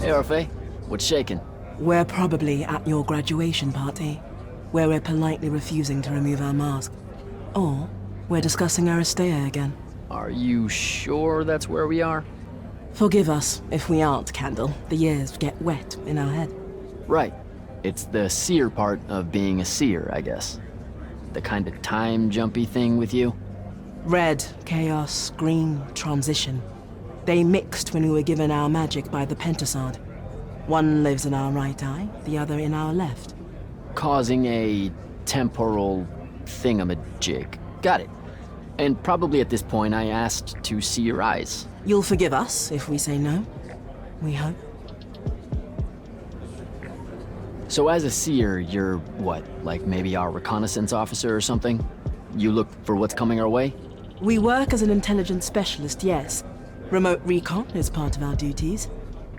Hey, Orphe. What's shaking? We're probably at your graduation party, where we're politely refusing to remove our mask. Or we're discussing Aristea again. Are you sure that's where we are? Forgive us if we aren't, Candle. The years get wet in our head. Right. It's the seer part of being a seer, I guess. The kind of time-jumpy thing with you. Red, chaos, green, transition. They mixed when we were given our magic by the Pentasod. One lives in our right eye, the other in our left. Causing a temporal thingamajig. Got it. And probably at this point I asked to see your eyes. You'll forgive us if we say no. We hope. So as a seer, you're what? Like maybe our reconnaissance officer or something? You look for what's coming our way? We work as an intelligence specialist, yes. Remote recon is part of our duties.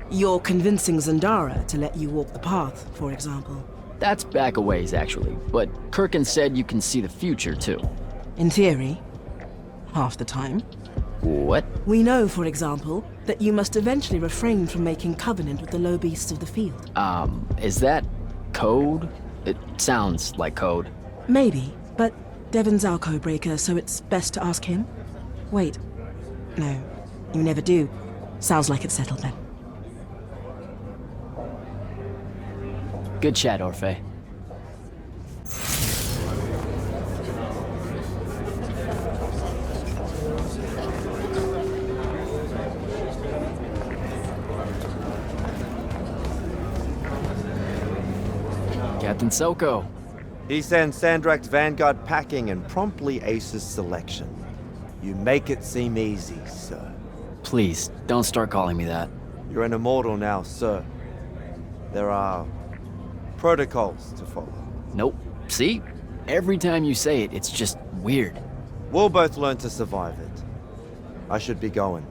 You're convincing Zandara to let you walk the path, for example. That's back a ways, actually. But Kirkin said you can see the future, too. In theory. Half the time. What? We know, for example, that you must eventually refrain from making covenant with the low beasts of the field. Is that code? It sounds like code. Maybe, but Devon's our codebreaker, so it's best to ask him. Wait. No, you never do. Sounds like it's settled then. Good chat, Orphe. Captain Soko. He sends Sandrak's Vanguard packing and promptly aces selection. You make it seem easy, sir. Please, don't start calling me that. You're an immortal now, sir. There are protocols to follow. Nope. See? Every time you say it, it's just weird. We'll both learn to survive it. I should be going.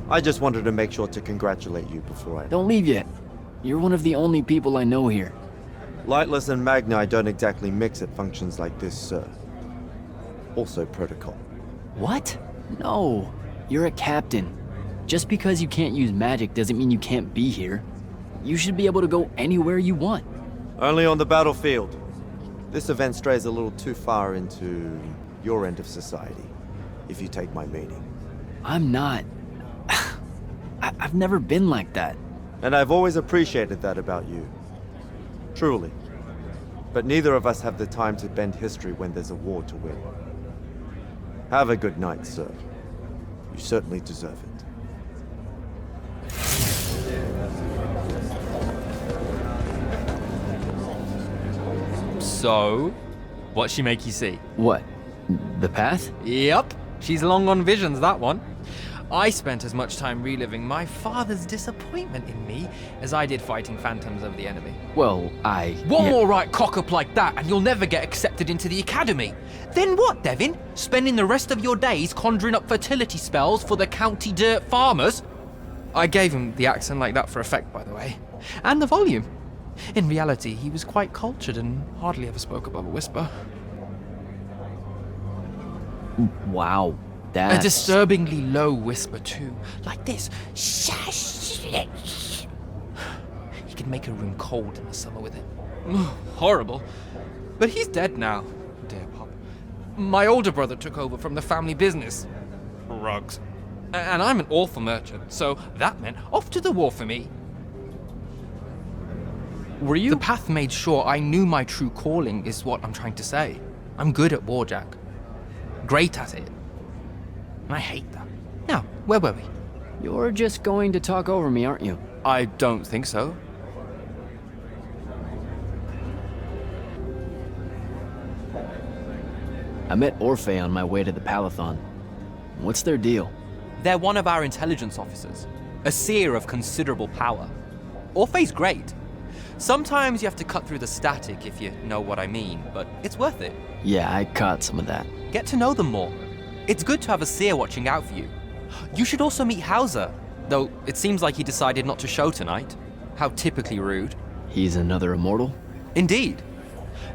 I just wanted to make sure to congratulate you before I... Don't leave yet. You're one of the only people I know here. Lightless and Magni don't exactly mix at functions like this, sir. Also protocol. What? No. You're a captain. Just because you can't use magic doesn't mean you can't be here. You should be able to go anywhere you want. Only on the battlefield. This event strays a little too far into your end of society, if you take my meaning. I'm not. I've never been like that. And I've always appreciated that about you. Truly. But neither of us have the time to bend history when there's a war to win. Have a good night, sir. You certainly deserve it. So, what'd she make you see? What? The path? Yep, she's long on visions, that one. I spent as much time reliving my father's disappointment in me as I did fighting phantoms of the enemy. Well, One more right cock-up like that and you'll never get accepted into the academy. Then what, Devin? Spending the rest of your days conjuring up fertility spells for the county dirt farmers? I gave him the accent like that for effect, by the way. And the volume. In reality, he was quite cultured and hardly ever spoke above a whisper. Wow. A disturbingly low whisper, too. Like this. He could make a room cold in the summer with it. Horrible. But he's dead now, dear Pop. My older brother took over from the family business. Rugs. And I'm an awful merchant, so that meant off to the war for me. Were you? The path made sure I knew my true calling is what I'm trying to say. I'm good at war, Jack. Great at it. I hate that. Now, where were we? You're just going to talk over me, aren't you? I don't think so. I met Orphe on my way to the Palathon. What's their deal? They're one of our intelligence officers. A seer of considerable power. Orphe's great. Sometimes you have to cut through the static if you know what I mean, but it's worth it. Yeah, I caught some of that. Get to know them more. It's good to have a seer watching out for you. You should also meet Hauser, though it seems like he decided not to show tonight. How typically rude. He's another immortal? Indeed.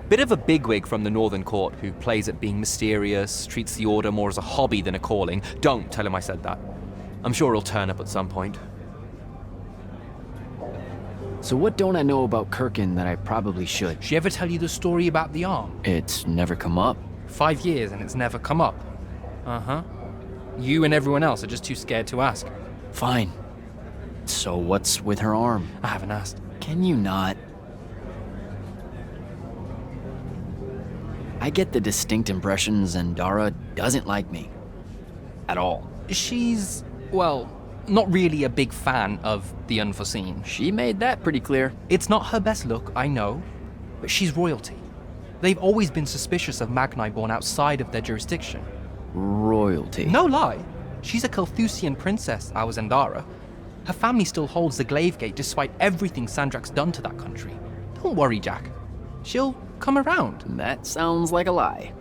Bit of a bigwig from the Northern Court who plays at being mysterious, treats the Order more as a hobby than a calling. Don't tell him I said that. I'm sure he'll turn up at some point. So what don't I know about Kirkin that I probably should? She ever tell you the story about the arm? It's never come up. 5 years and it's never come up. Uh-huh. You and everyone else are just too scared to ask. Fine. So what's with her arm? I haven't asked. Can you not? I get the distinct impression Zendara doesn't like me. At all. She's, well, not really a big fan of the unforeseen. She made that pretty clear. It's not her best look, I know, but she's royalty. They've always been suspicious of Magni born outside of their jurisdiction. Royalty. No lie. She's a Kelthusian princess, our Zendara. Her family still holds the Glaive Gate despite everything Sandrak's done to that country. Don't worry, Jack. She'll come around. That sounds like a lie.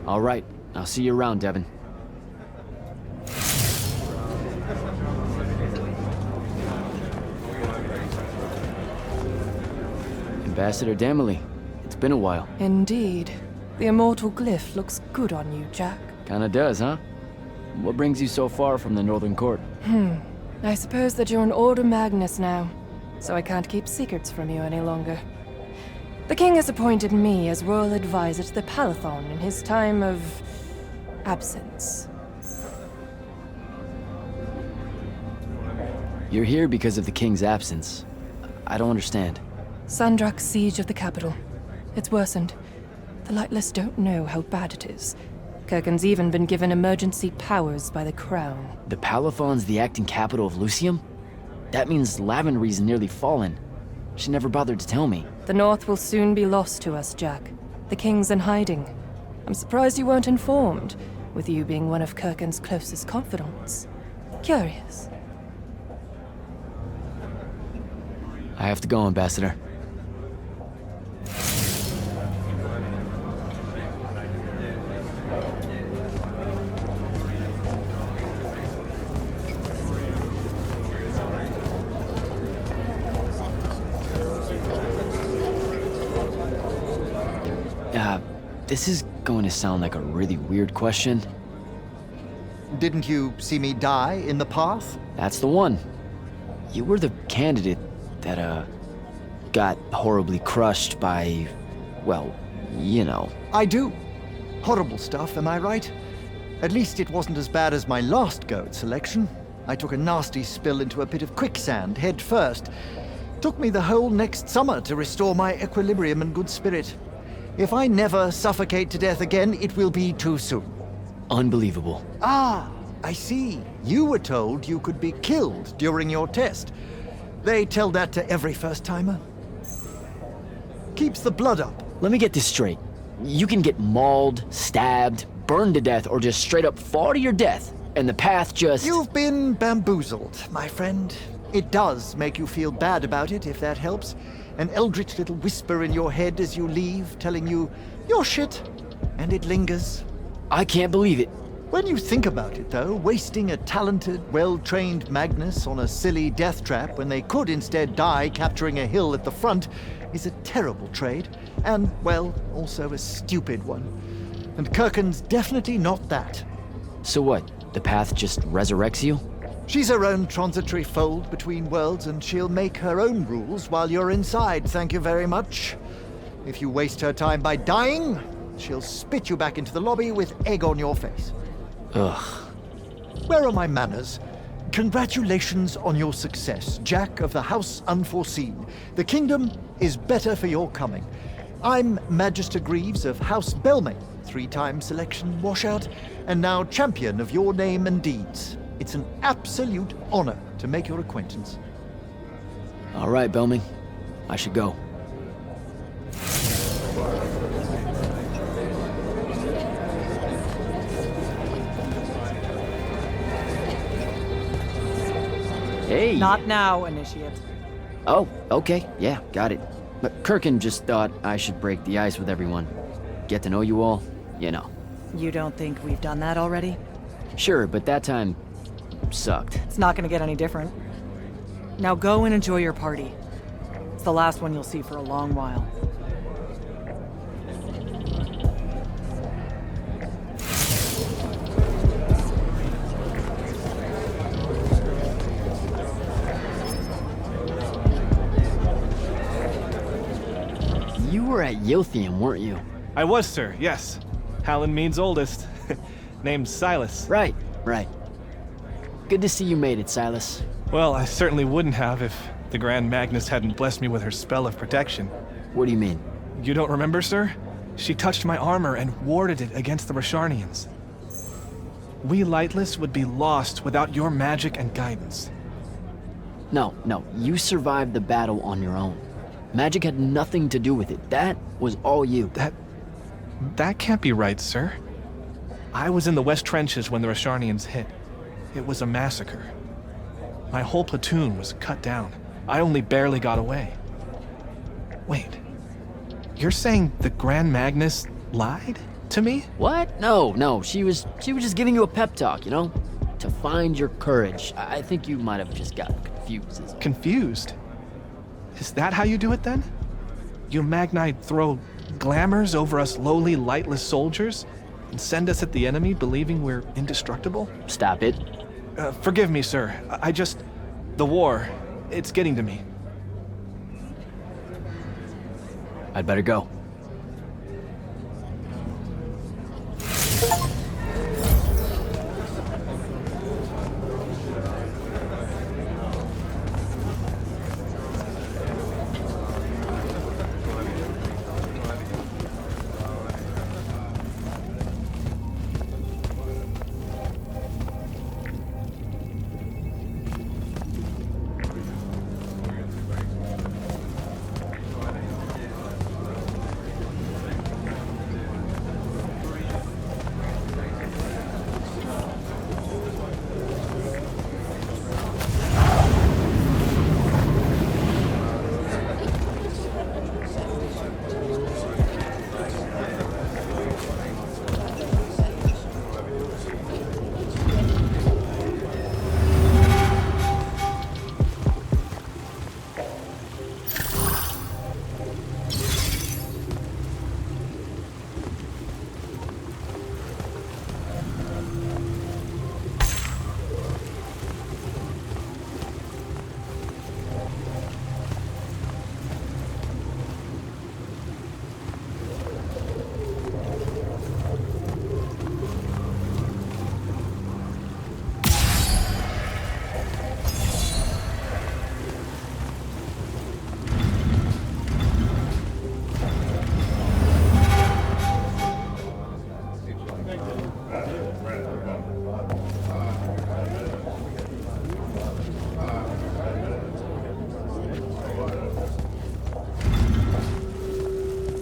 All right, I'll see you around, Devin. Ambassador Damley, it's been a while. Indeed. The immortal glyph looks good on you, Jack. Kinda does, huh? What brings you so far from the Northern Court? I suppose that you're an Order Magnus now, so I can't keep secrets from you any longer. The king has appointed me as royal advisor to the Palathon in his time of absence. You're here because of the king's absence. I don't understand. Sandrak's siege of the capital. It's worsened. The Lightless don't know how bad it is. Kirkin's even been given emergency powers by the crown. The Palathon's the acting capital of Lucium? That means Lavendry's nearly fallen. She never bothered to tell me. The North will soon be lost to us, Jack. The king's in hiding. I'm surprised you weren't informed, with you being one of Kirkin's closest confidants. Curious. I have to go, Ambassador. This is going to sound like a really weird question. Didn't you see me die in the path? That's the one. You were the candidate that, got horribly crushed by, well, you know. I do. Horrible stuff, am I right? At least it wasn't as bad as my last go at selection. I took a nasty spill into a pit of quicksand head first. Took me the whole next summer to restore my equilibrium and good spirit. If I never suffocate to death again, it will be too soon. Unbelievable. Ah, I see. You were told you could be killed during your test. They tell that to every first-timer. Keeps the blood up. Let me get this straight. You can get mauled, stabbed, burned to death, or just straight up fall to your death, and the path just... You've been bamboozled, my friend. It does make you feel bad about it, if that helps. An eldritch little whisper in your head as you leave, telling you, you're shit, and it lingers. I can't believe it. When you think about it, though, wasting a talented, well-trained Magnus on a silly death trap when they could instead die capturing a hill at the front is a terrible trade, and, well, also a stupid one. And Kirkin's definitely not that. So what? The path just resurrects you? She's her own transitory fold between worlds, and she'll make her own rules while you're inside, thank you very much. If you waste her time by dying, she'll spit you back into the lobby with egg on your face. Ugh. Where are my manners? Congratulations on your success, Jack of the House Unforeseen. The kingdom is better for your coming. I'm Magister Greaves of House Belmane, 3-time selection washout, and now champion of your name and deeds. It's an absolute honor to make your acquaintance. All right, Belming. I should go. Hey! Not now, Initiate. Oh, okay. Yeah, got it. But Kirkin just thought I should break the ice with everyone. Get to know you all, you know. You don't think we've done that already? Sure, but that time sucked. It's not gonna get any different. Now go and enjoy your party. It's the last one you'll see for a long while. were at Yothium, weren't you? I was, sir, yes. Hallen means oldest. Name's Silas. Right. Good to see you made it, Silas. Well, I certainly wouldn't have if the Grand Magnus hadn't blessed me with her spell of protection. What do you mean? You don't remember, sir? She touched my armor and warded it against the Rasharnians. We Lightless would be lost without your magic and guidance. No, you survived the battle on your own. Magic had nothing to do with it. That was all you. That can't be right, sir. I was in the West Trenches when the Rasharnians hit. It was a massacre. My whole platoon was cut down. I only barely got away. Wait. You're saying the Grand Magnus lied to me? What? No. She was just giving you a pep talk, you know? To find your courage. I think you might have just gotten confused. Confused? Is that how you do it then? You Magnite throw glamours over us lowly, lightless soldiers and send us at the enemy believing we're indestructible? Stop it. Forgive me, sir. The war, it's getting to me. I'd better go.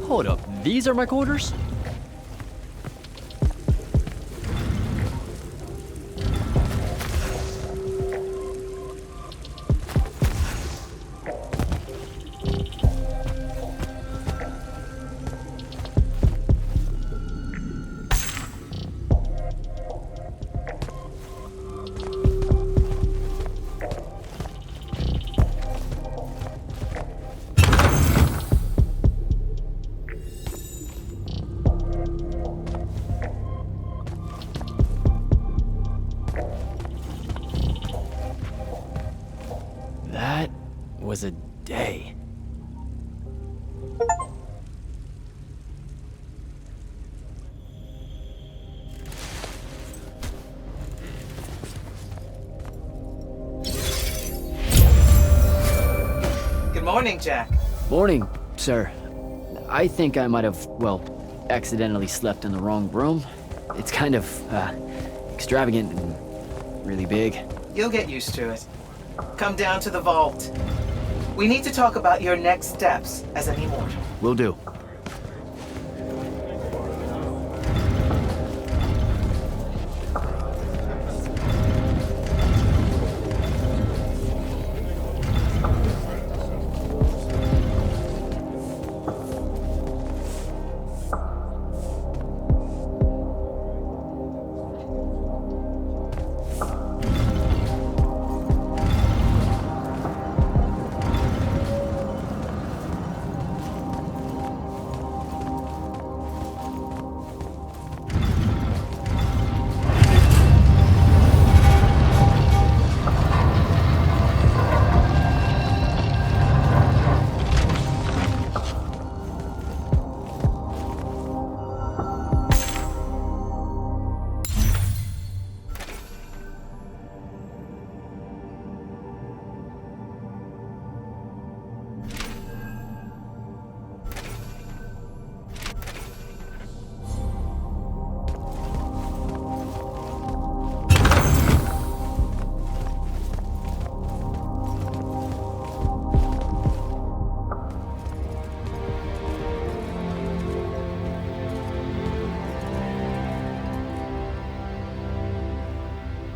Hold up, these are my quarters? That was a day. Good morning, Jack. Morning, sir. I think I might have, accidentally slept in the wrong room. It's kind of, extravagant and really big. You'll get used to it. Come down to the vault. We need to talk about your next steps as an immortal. Will do.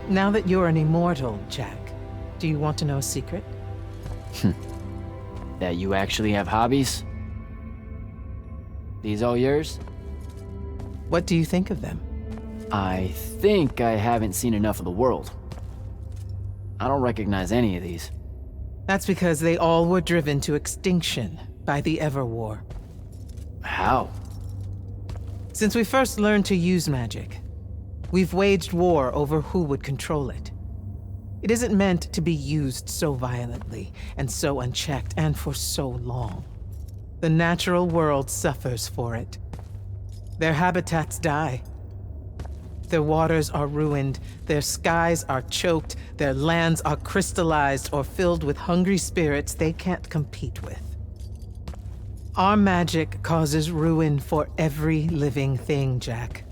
Now that you're an immortal, Jack, do you want to know a secret? That you actually have hobbies? These all yours? What do you think of them? I think I haven't seen enough of the world. I don't recognize any of these. That's because they all were driven to extinction by the Everwar. How? Since we first learned to use magic, we've waged war over who would control it. It isn't meant to be used so violently and so unchecked and for so long. The natural world suffers for it. Their habitats die. Their waters are ruined, their skies are choked, their lands are crystallized or filled with hungry spirits they can't compete with. Our magic causes ruin for every living thing, Jack.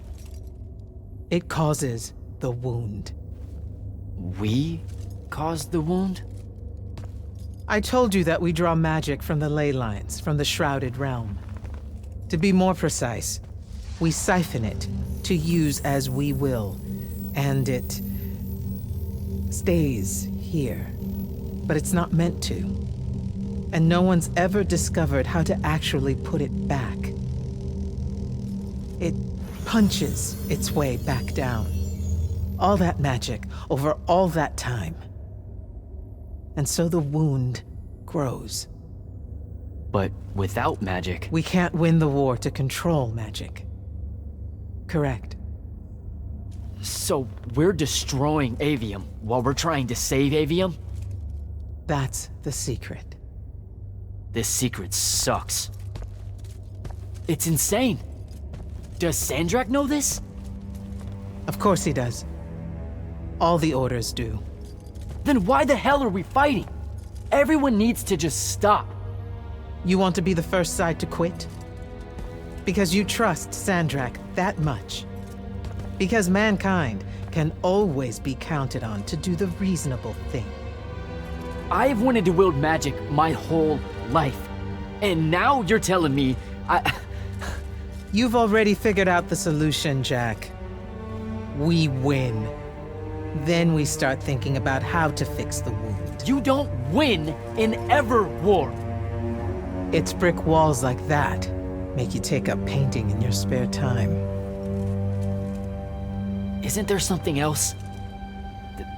It causes the wound. We caused the wound? I told you that we draw magic from the ley lines, from the Shrouded Realm. To be more precise, we siphon it to use as we will, and it stays here. But it's not meant to. And no one's ever discovered how to actually put it back. It punches its way back down. All that magic over all that time. And so the wound grows. But without magic... We can't win the war to control magic. Correct. So we're destroying Aveum while we're trying to save Aveum? That's the secret. This secret sucks. It's insane. Does Sandrak know this? Of course he does. All the orders do. Then why the hell are we fighting? Everyone needs to just stop. You want to be the first side to quit? Because you trust Sandrak that much. Because mankind can always be counted on to do the reasonable thing. I've wanted to wield magic my whole life. And now you're telling me You've already figured out the solution, Jack. We win. Then we start thinking about how to fix the wound. You don't win in Everwar. It's brick walls like that make you take up painting in your spare time. Isn't there something else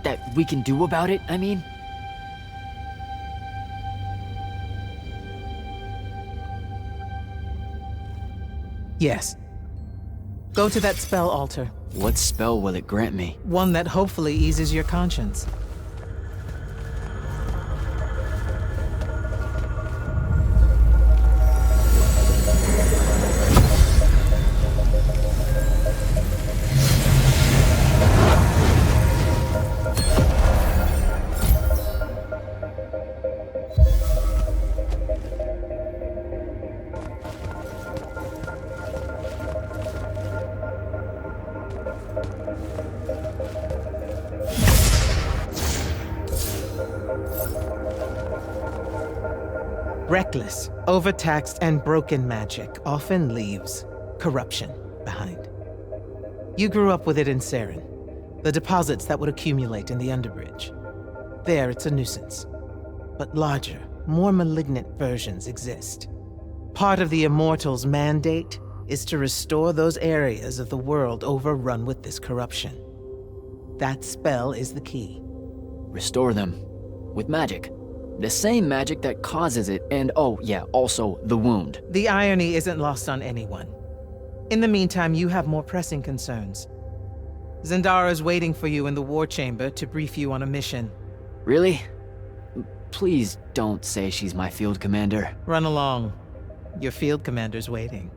that we can do about it, I mean? Yes. Go to that spell altar. What spell will it grant me? One that hopefully eases your conscience. Reckless, overtaxed, and broken magic often leaves corruption behind. You grew up with it in Saren, the deposits that would accumulate in the Underbridge. There, it's a nuisance. But larger, more malignant versions exist. Part of the Immortals' mandate is to restore those areas of the world overrun with this corruption. That spell is the key. Restore them. With magic. The same magic that causes it, and oh yeah, also the wound. The irony isn't lost on anyone. In the meantime, you have more pressing concerns. Zendara's waiting for you in the war chamber to brief you on a mission. Really? Please don't say she's my field commander. Run along. Your field commander's waiting.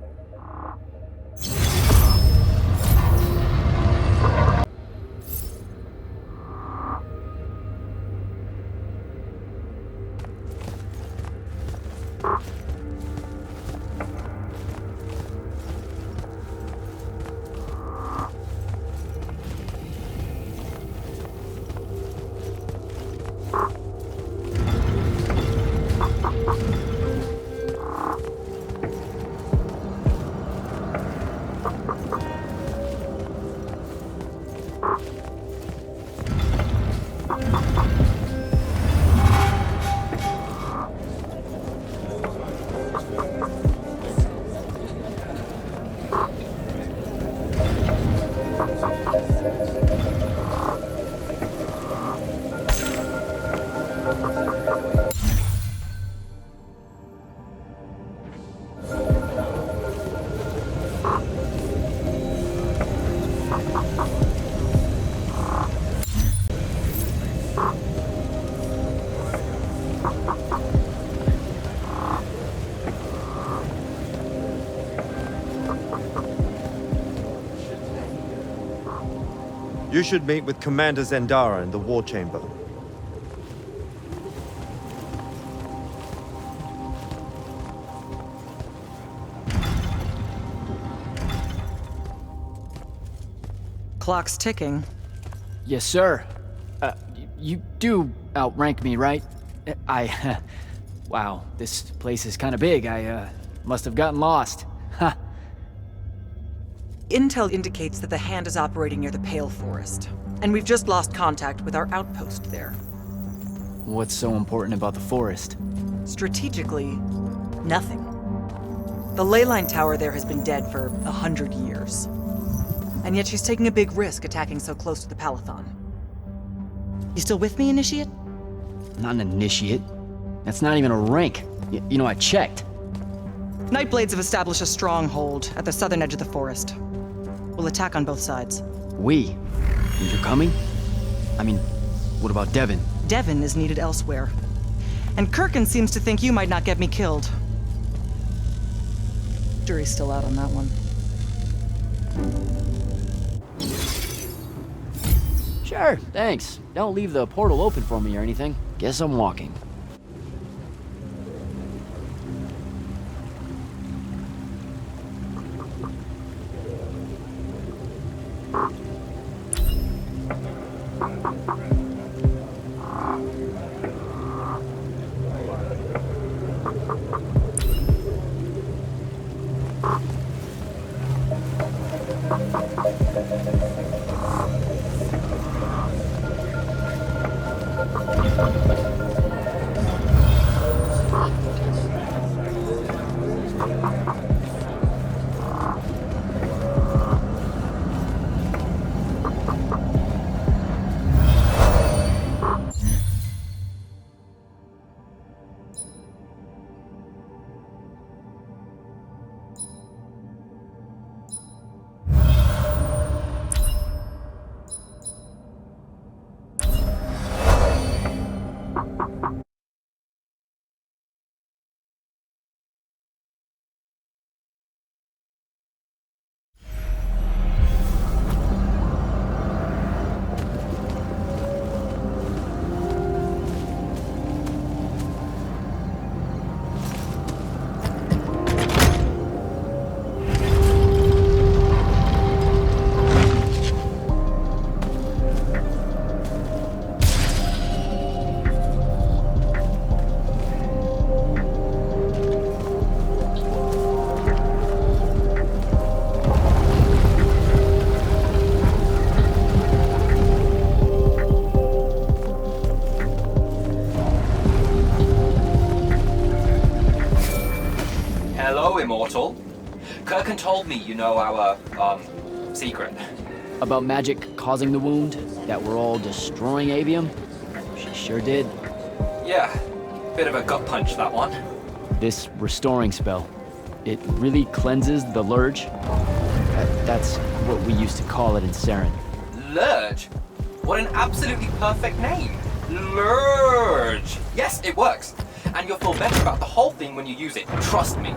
You should meet with Commander Zendara in the War Chamber. Clock's ticking. Yes, sir. You do outrank me, right? Wow, this place is kind of big. I must have gotten lost. Ha. Intel indicates that the Hand is operating near the Pale Forest, and we've just lost contact with our outpost there. What's so important about the forest? Strategically, nothing. The ley line tower there has been dead for 100 years. And yet she's taking a big risk attacking so close to the Palathon. You still with me, Initiate? Not an initiate. That's not even a rank. You know, I checked. Nightblades have established a stronghold at the southern edge of the forest. We'll attack on both sides. We? And you're coming? I mean, what about Devin? Devin is needed elsewhere. And Kirkin seems to think you might not get me killed. Jury's still out on that one. Sure, thanks. Don't leave the portal open for me or anything. Guess I'm walking. Immortal. Kirkin told me you know our, secret. About magic causing the wound? That we're all destroying Aveum? She sure did. Yeah, bit of a gut punch, that one. This restoring spell, it really cleanses the Lurge? That's what we used to call it in Saren. Lurge? What an absolutely perfect name. Lurge. Yes, it works. And you'll feel better about the whole thing when you use it. Trust me.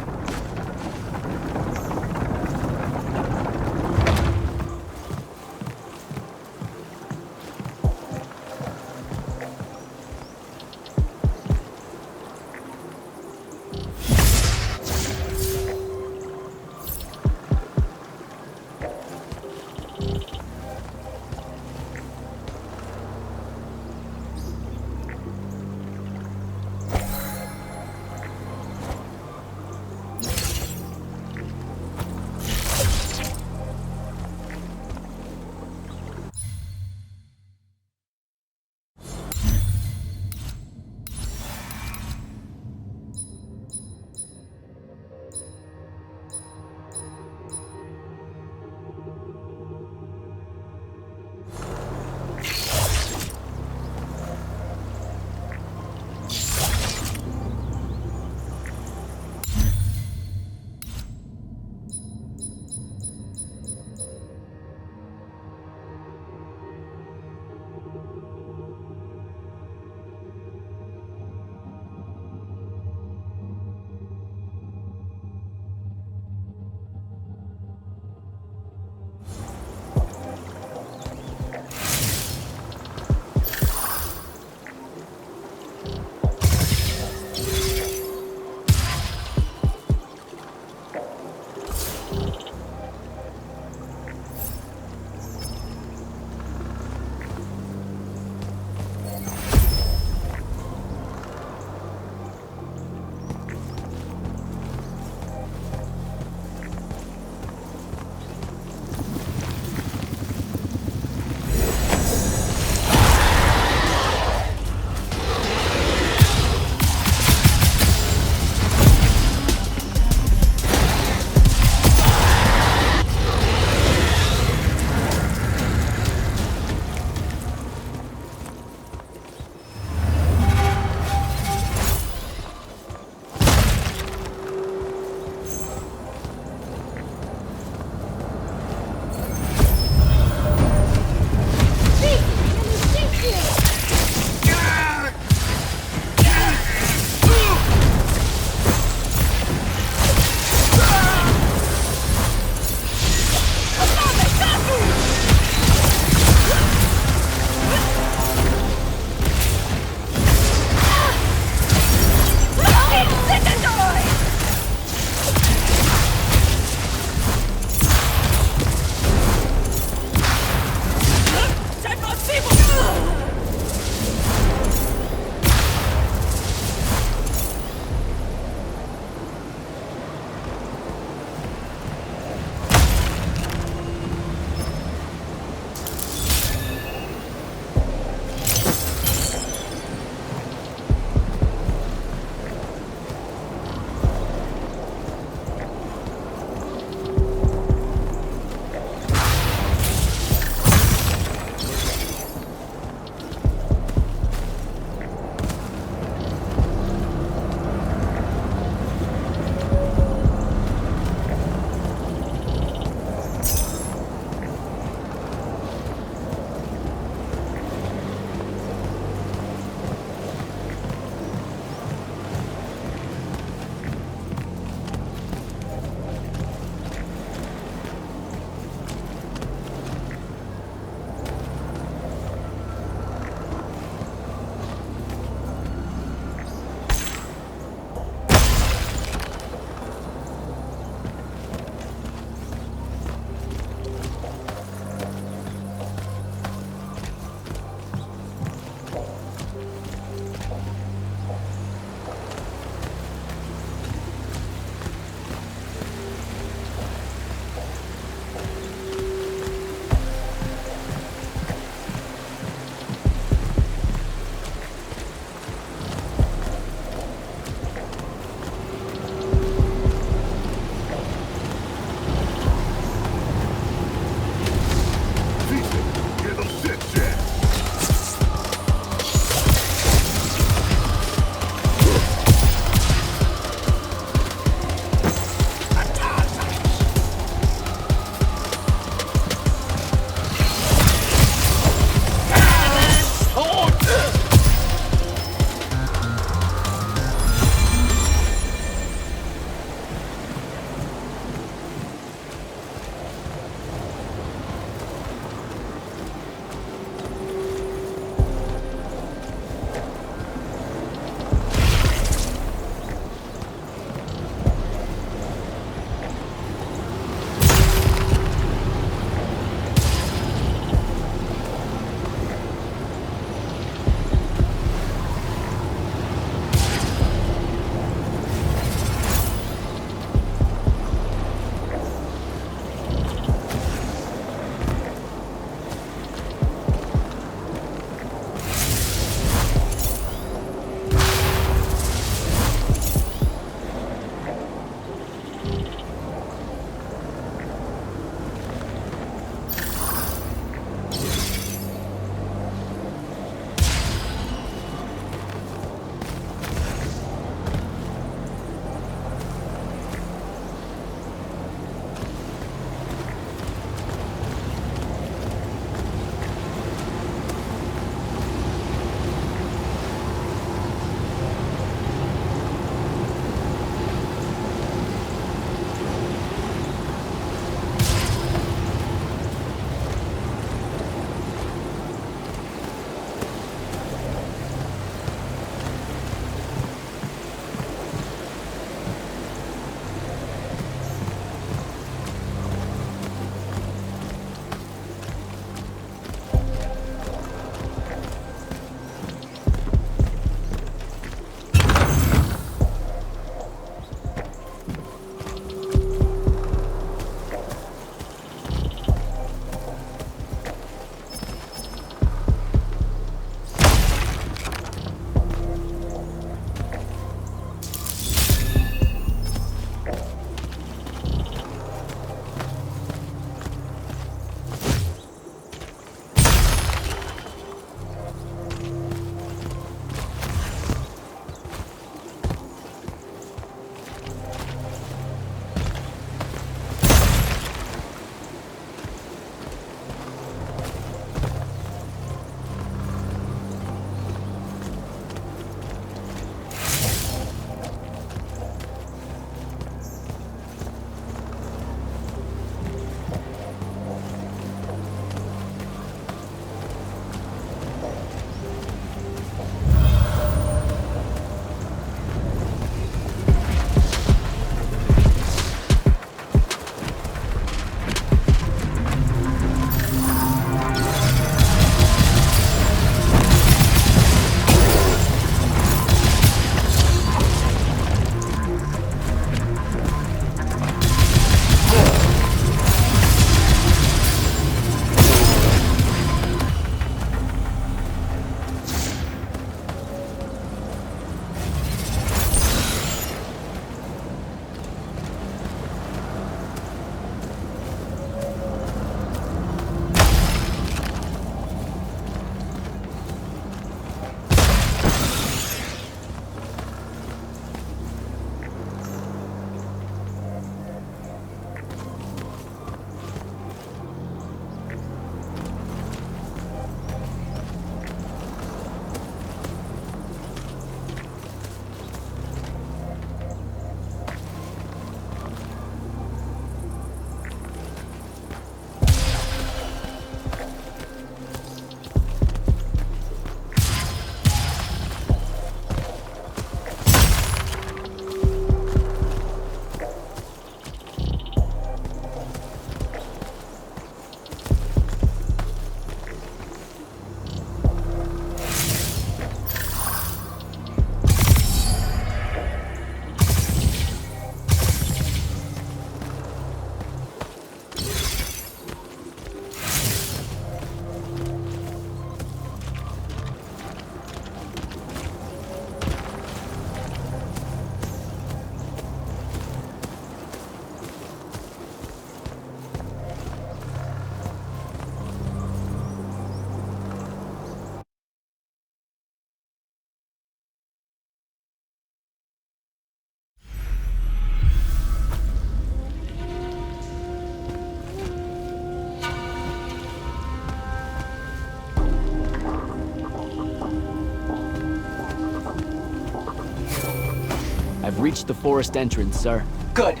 I've reached the forest entrance, sir. Good.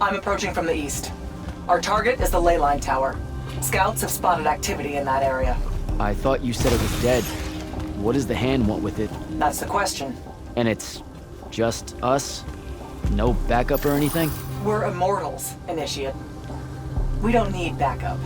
I'm approaching from the east. Our target is the ley line tower. Scouts have spotted activity in that area. I thought you said it was dead. What does the hand want with it? That's the question. And it's just us? No backup or anything? We're Immortals, Initiate. We don't need backup.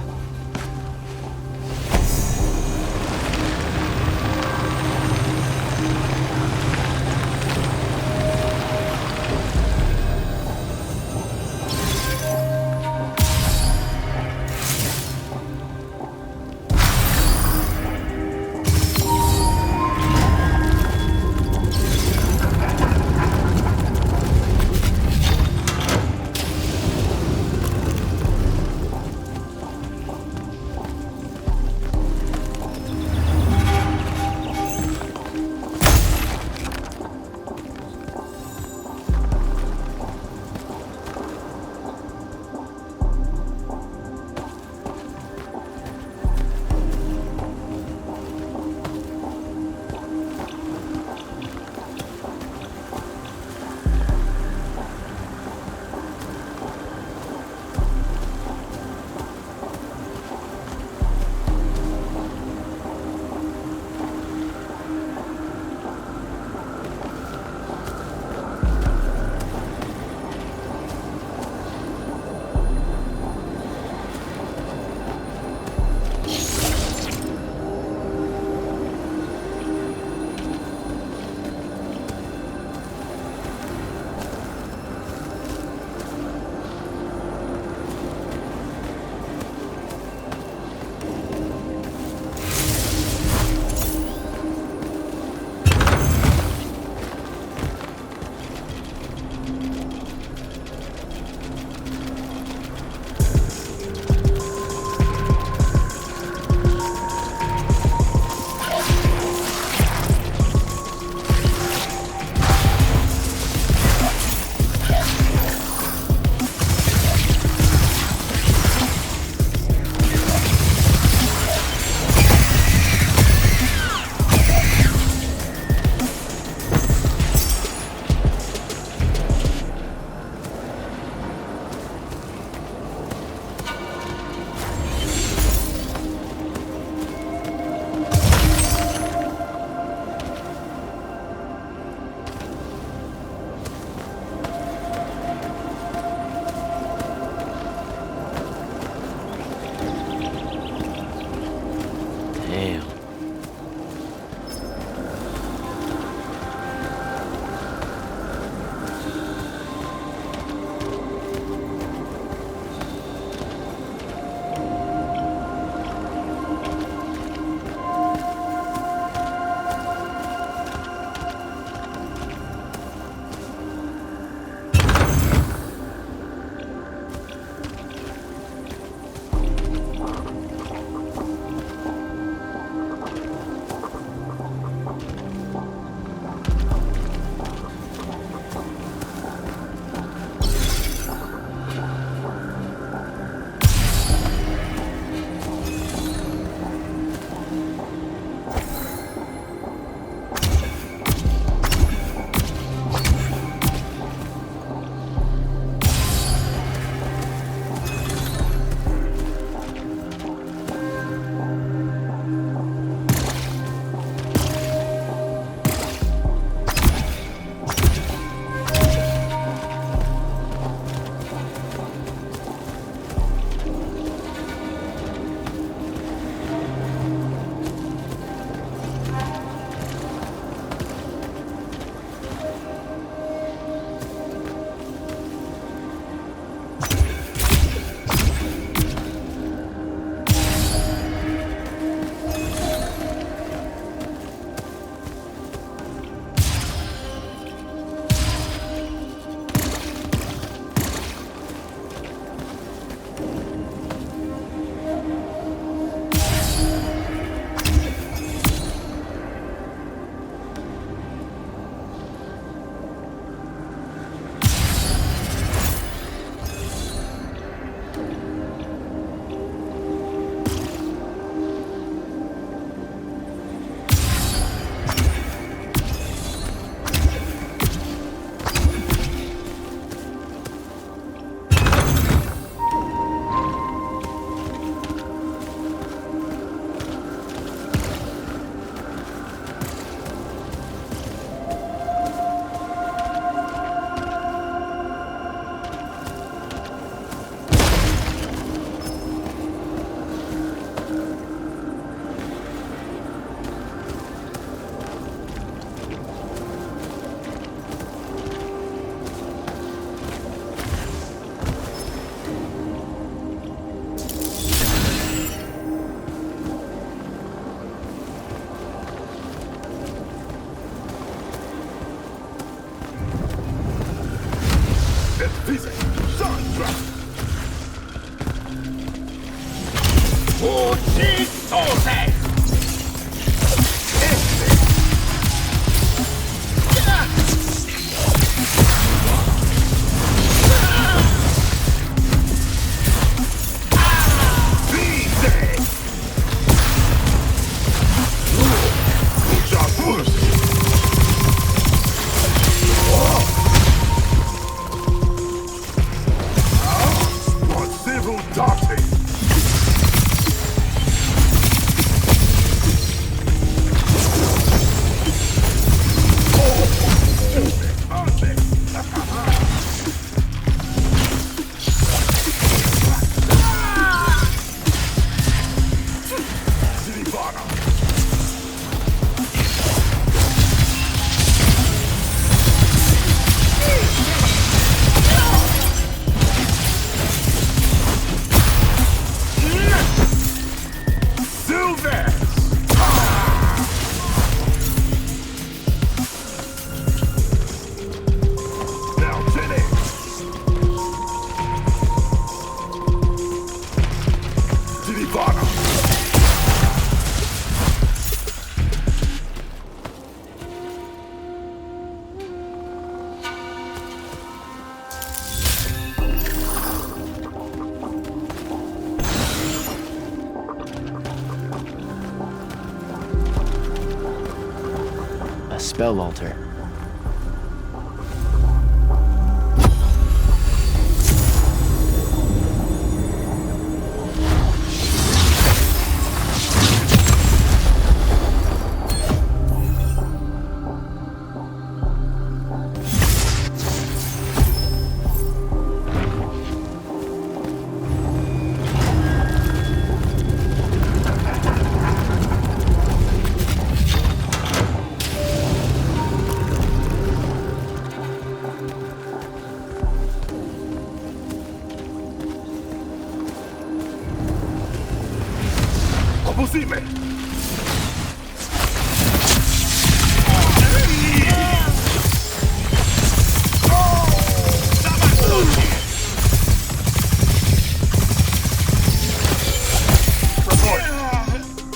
spell altar.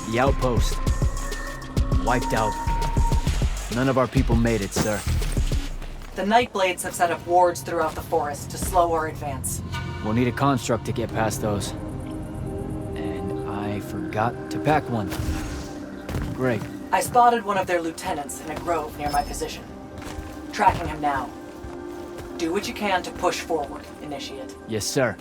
The outpost. Wiped out. None of our people made it, sir. The Nightblades have set up wards throughout the forest to slow our advance. We'll need a construct to get past those. And I forgot to pack one. Great. I spotted one of their lieutenants in a grove near my position. Tracking him now. Do what you can to push forward, Initiate. Yes, sir.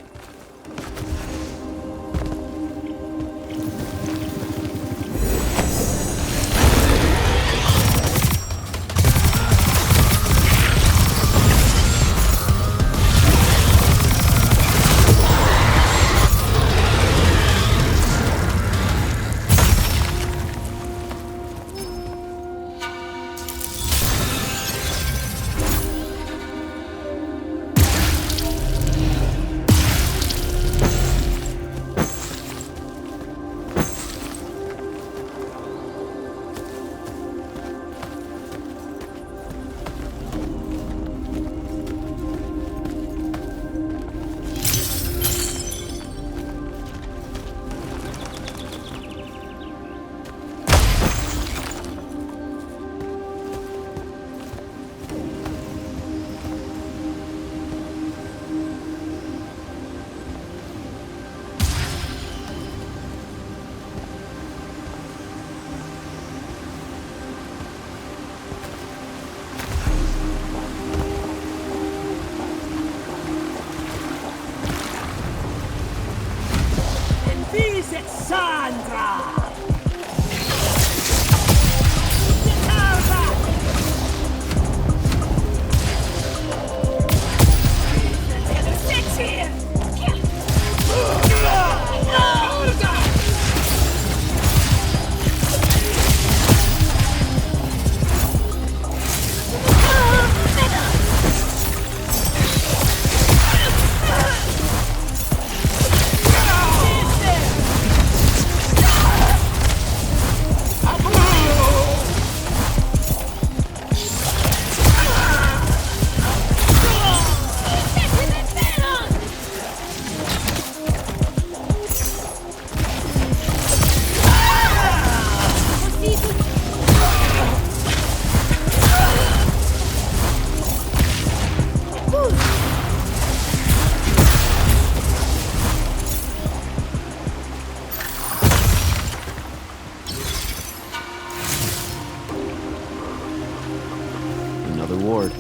Another ward.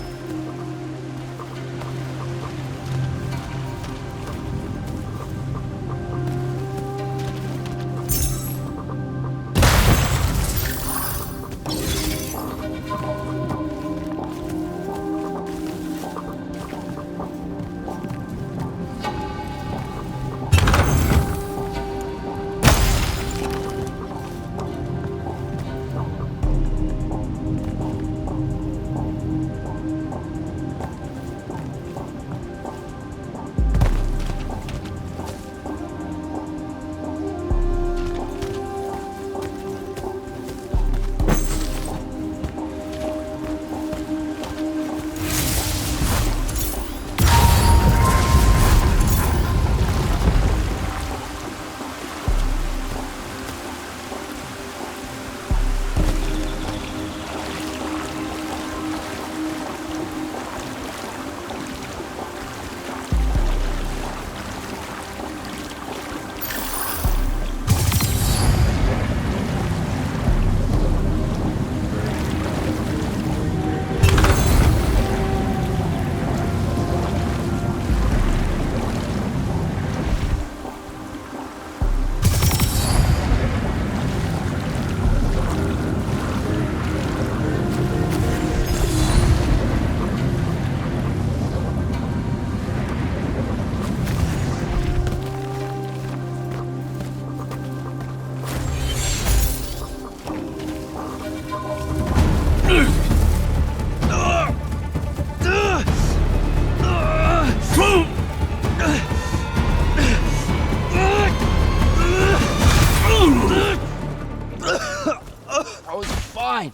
fine.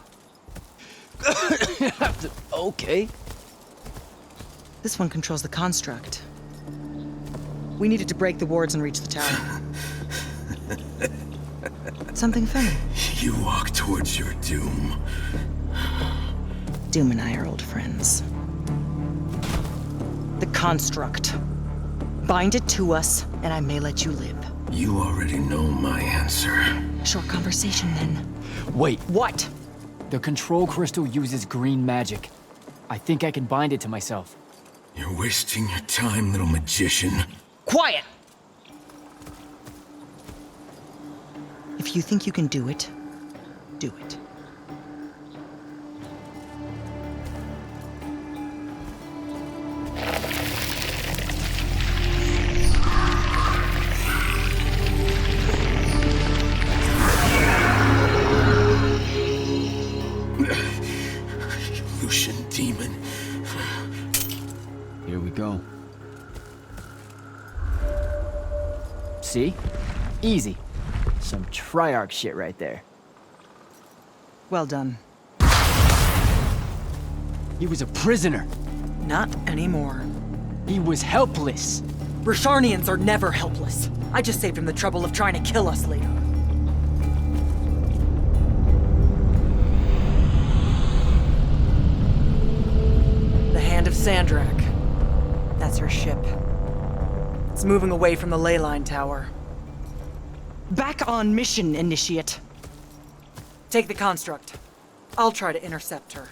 Okay. This one controls the construct. We needed to break the wards and reach the tower. Something funny. You walk towards your doom. Doom and I are old friends. The construct. Bind it to us, and I may let you live. You already know my answer. Short conversation, then. Wait, What? the control crystal uses green magic. I think I can bind it to myself. You're wasting your time, little magician. Quiet! If you think you can do it, do it. Lucian demon. Here we go. See? Easy. Some Triarch shit right there. Well done. He was a prisoner. Not anymore. He was helpless. Rosharnians are never helpless. I just saved him the trouble of trying to kill us later. The Hand of Sandrak. That's her ship. It's moving away from the ley line tower. Back on mission, Initiate. Take the construct. I'll try to intercept her.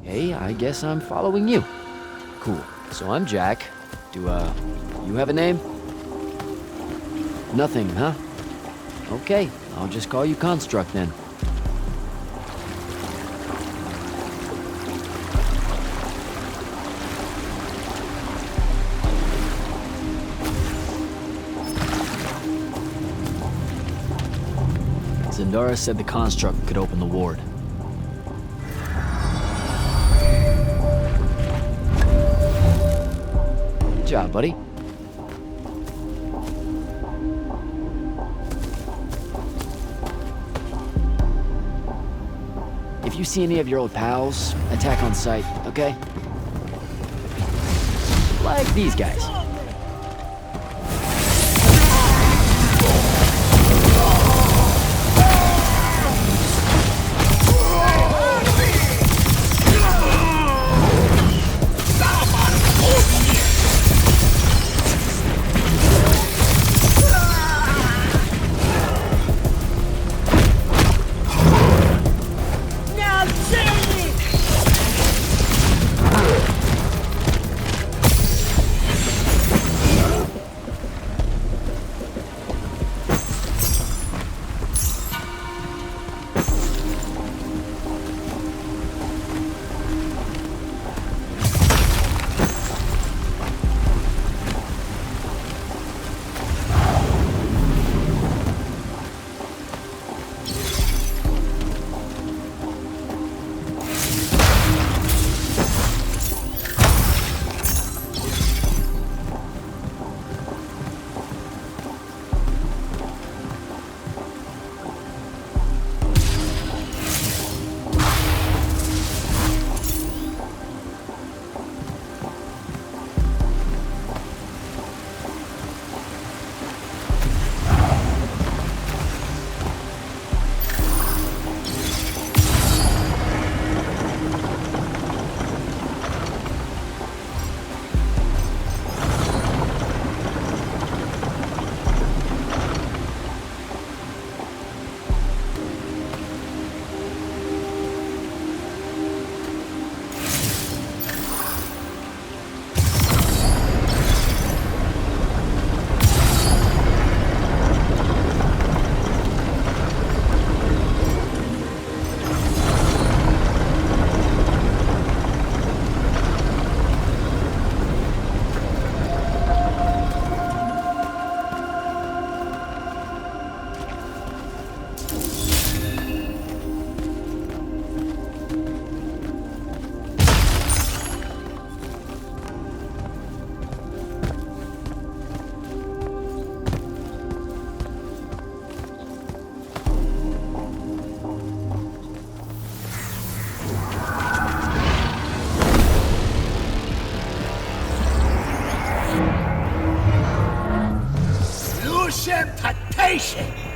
Hey, I guess I'm following you. Cool. So I'm Jack. Do, you have a name? Nothing, huh? Okay, I'll just call you Construct then. Zendara said the Construct could open the ward. Good job, buddy. If you see any of your old pals, attack on sight, okay? Like these guys. reputation!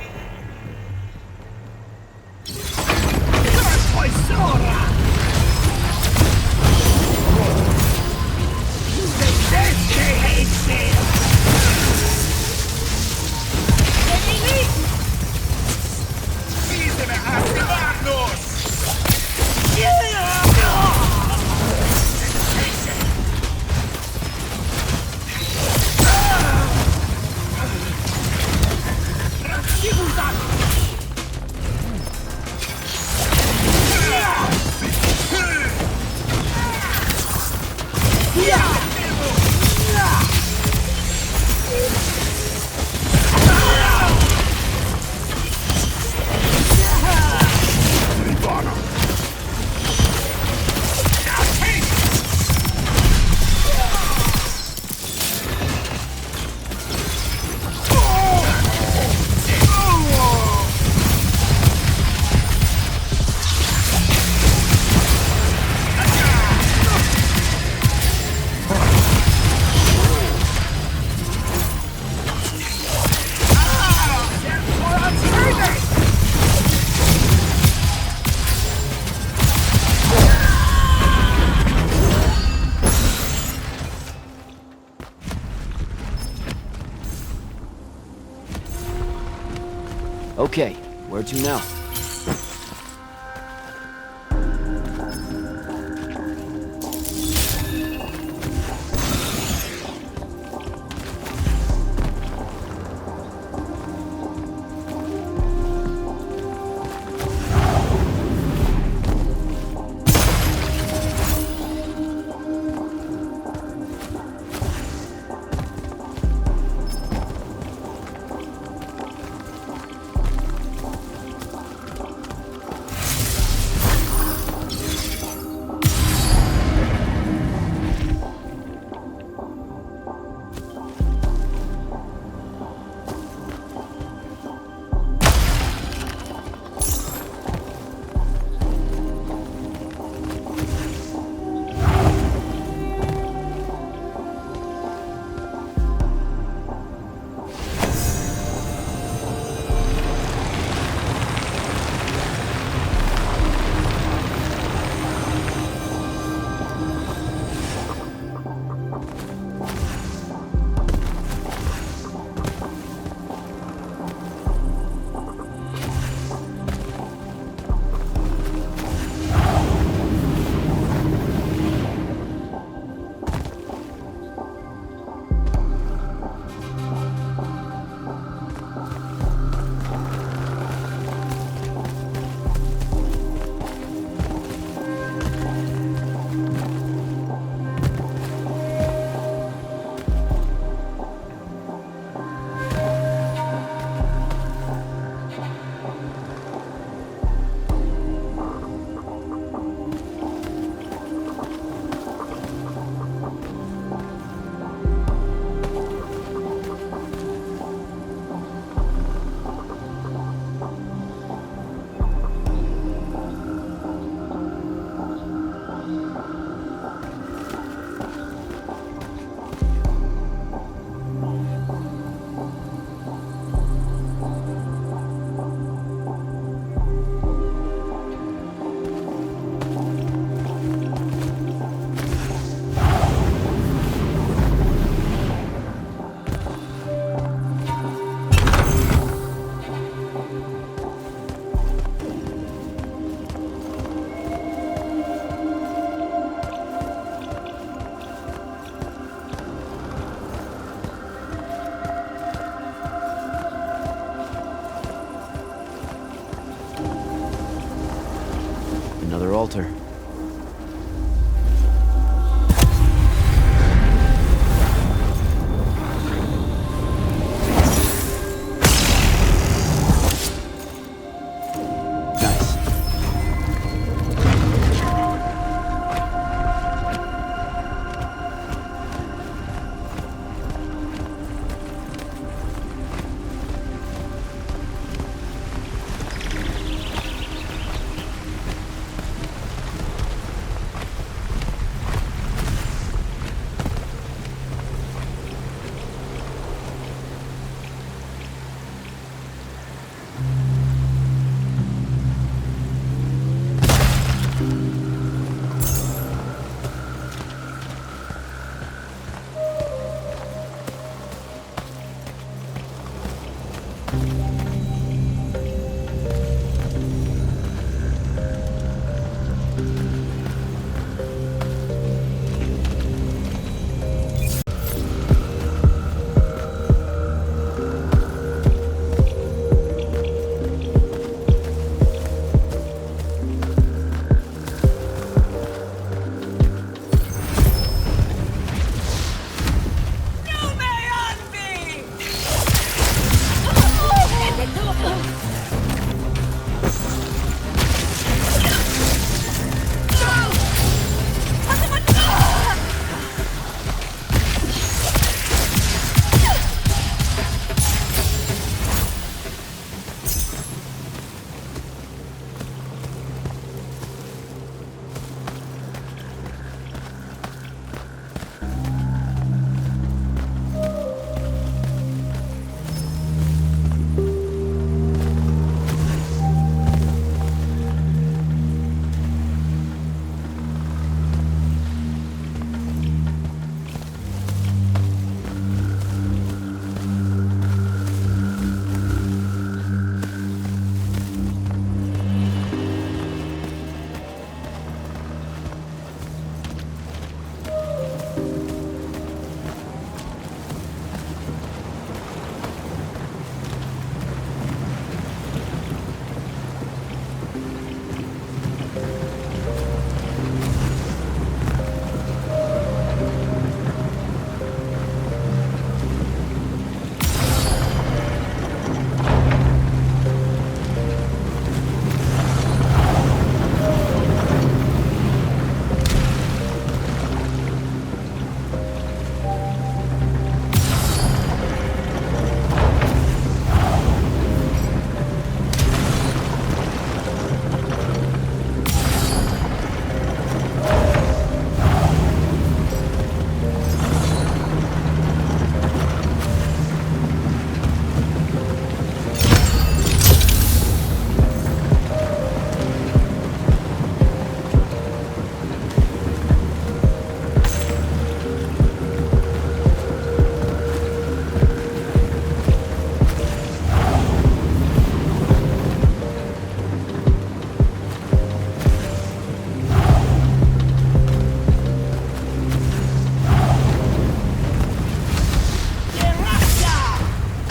Okay, where to now?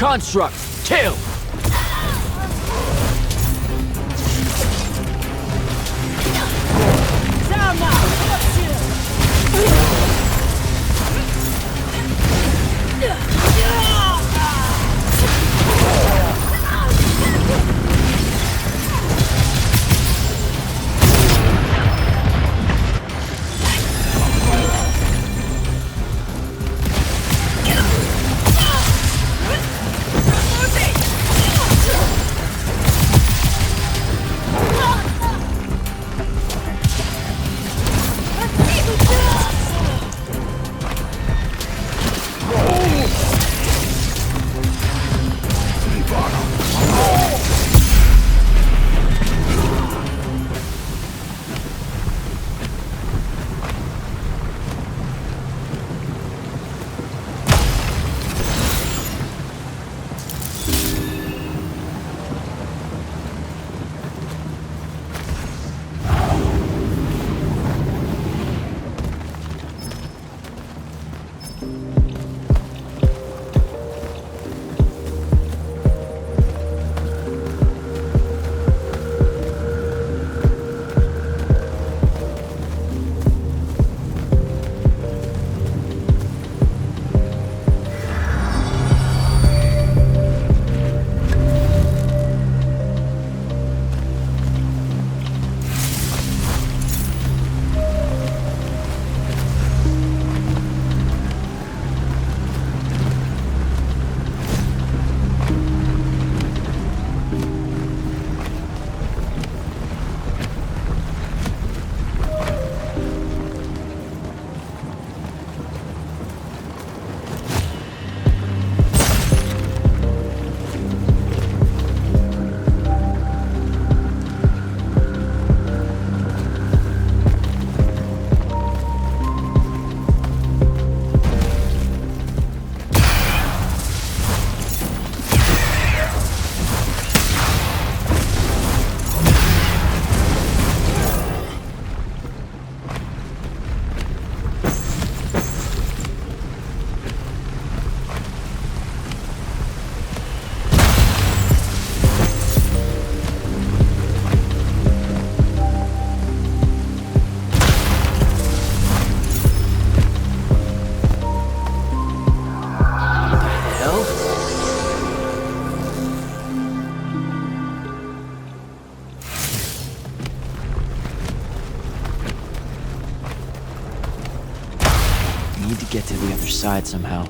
Construct 2! Get to the other side somehow.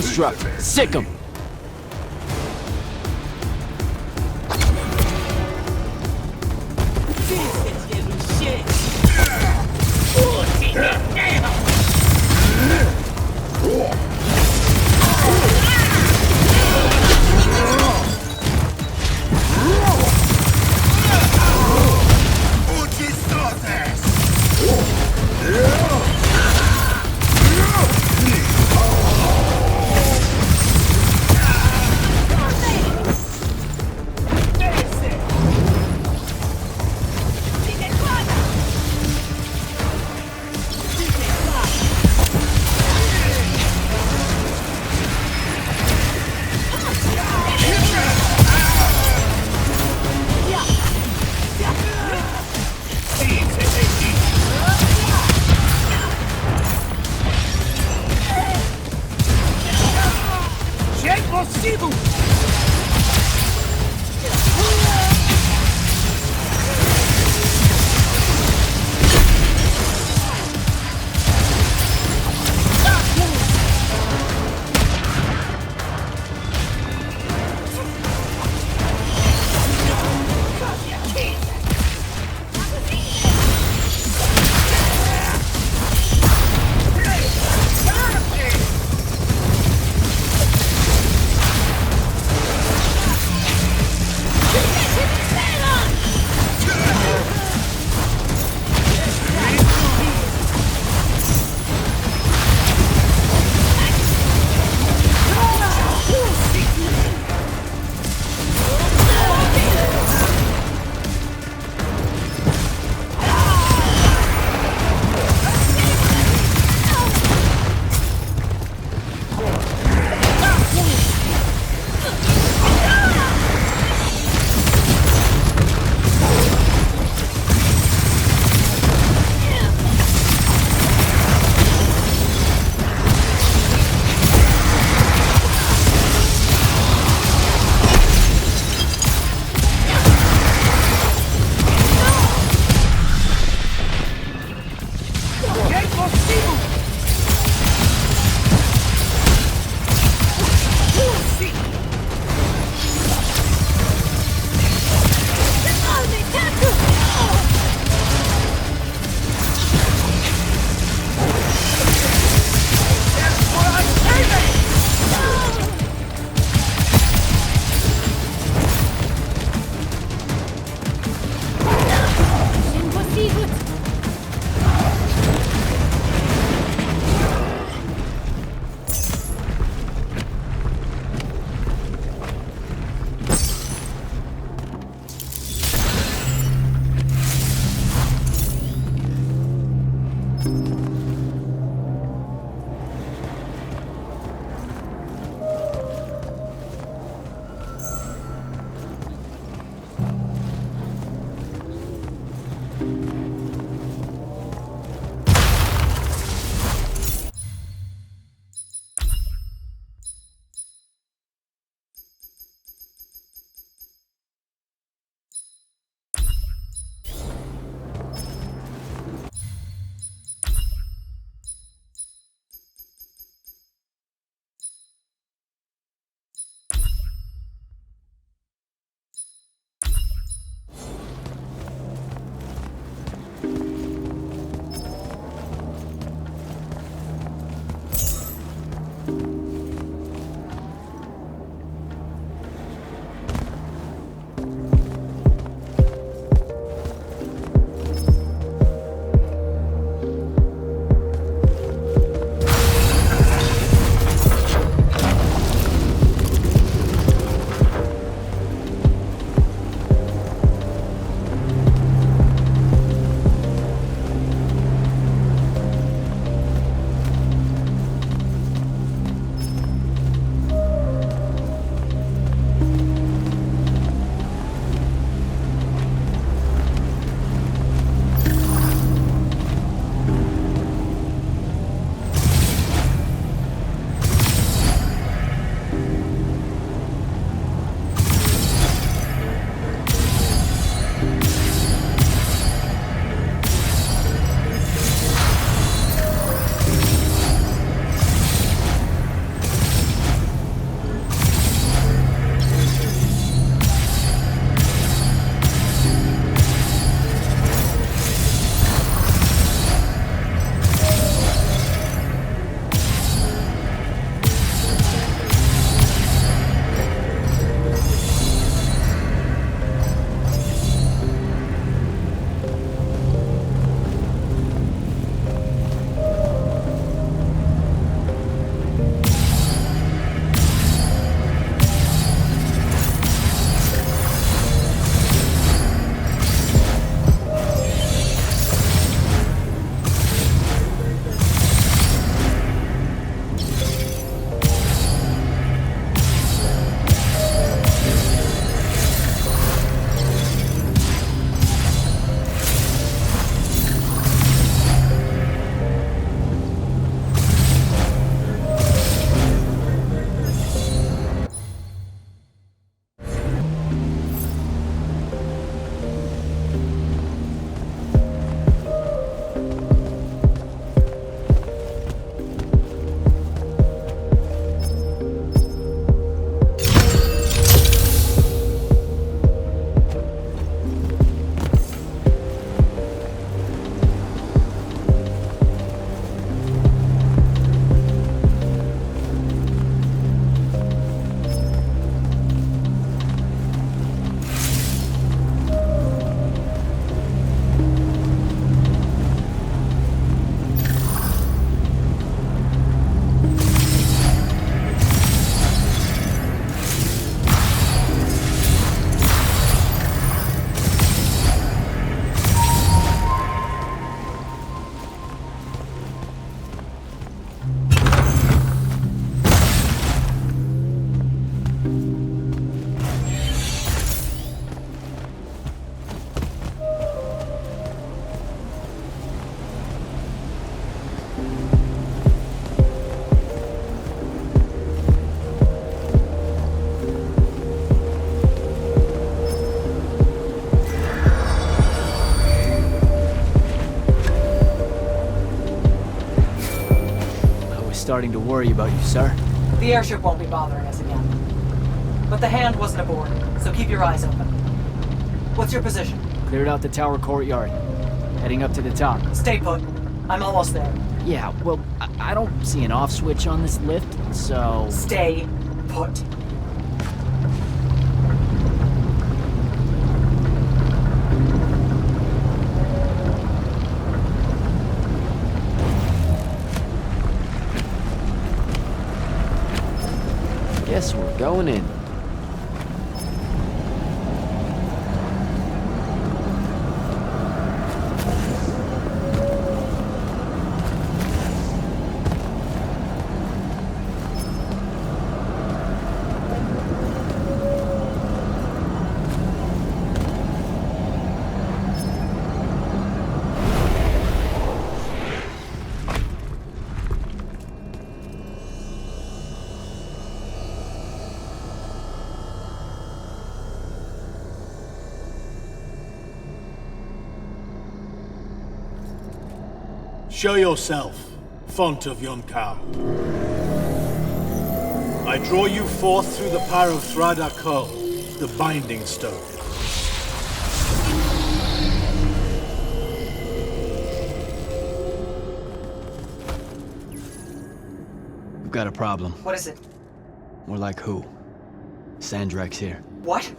construct. Sick 'em. starting to worry about you, sir. The airship won't be bothering us again. But the hand wasn't aboard, so keep your eyes open. What's your position? Cleared out the tower courtyard. Heading up to the top. Stay put. I'm almost there. Yeah, well, I don't see an off switch on this lift, so... Stay put. Guess we're going in. Show yourself, font of Yonkao. I draw you forth through the power of Thradakol, the Binding Stone. We've got a problem. What is it? More like who? Sandrak's here. What?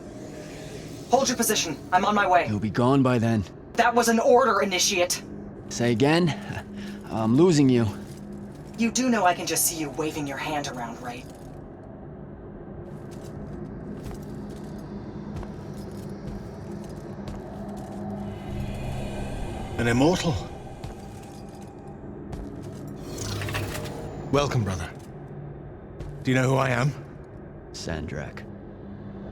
Hold your position. I'm on my way. He'll be gone by then. That was an order, Initiate. Say again? I'm losing you. You do know I can just see you waving your hand around, right? An immortal? Welcome, brother. Do you know who I am? Sandrak.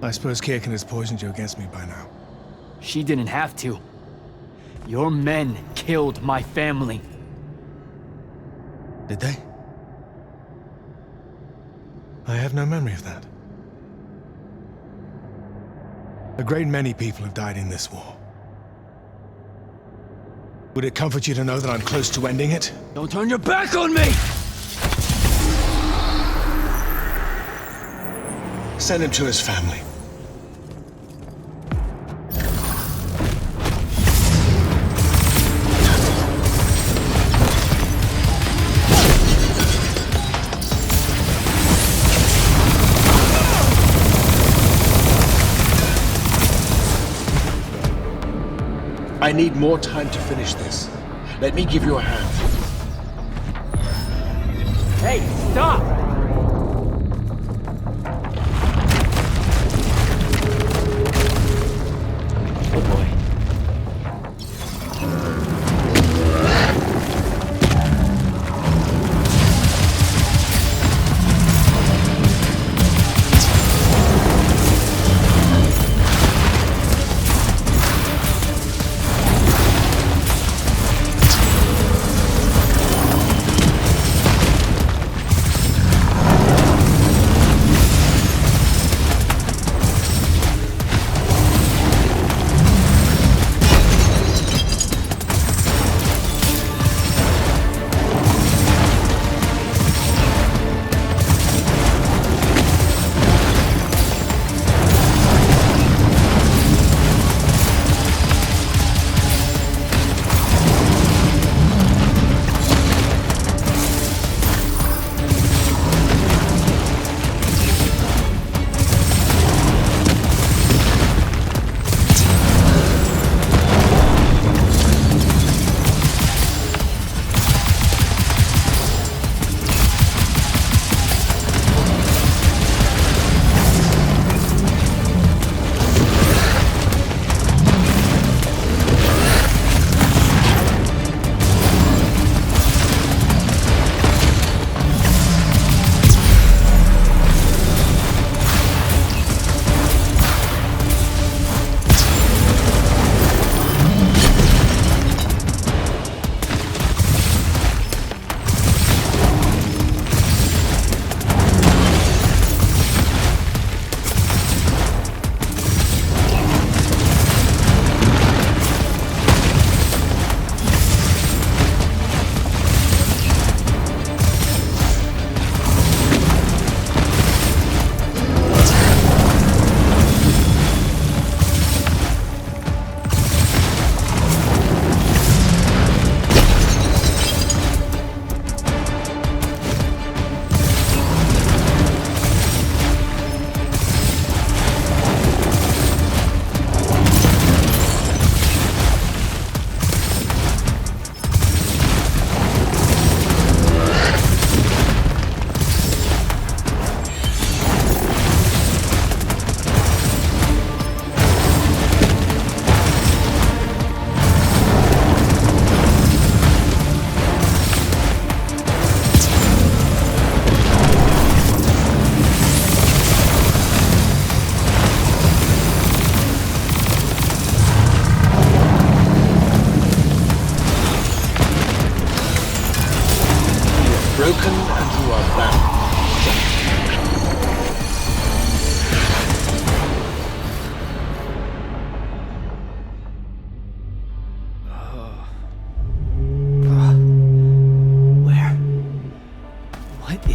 I suppose Kirkin has poisoned you against me by now. She didn't have to. Your men killed my family. Did they? I have no memory of that. A great many people have died in this war. Would it comfort you to know that I'm close to ending it? Don't turn your back on me! Send him to his family. I need more time to finish this. Let me give you a hand. Hey, stop! Oh boy.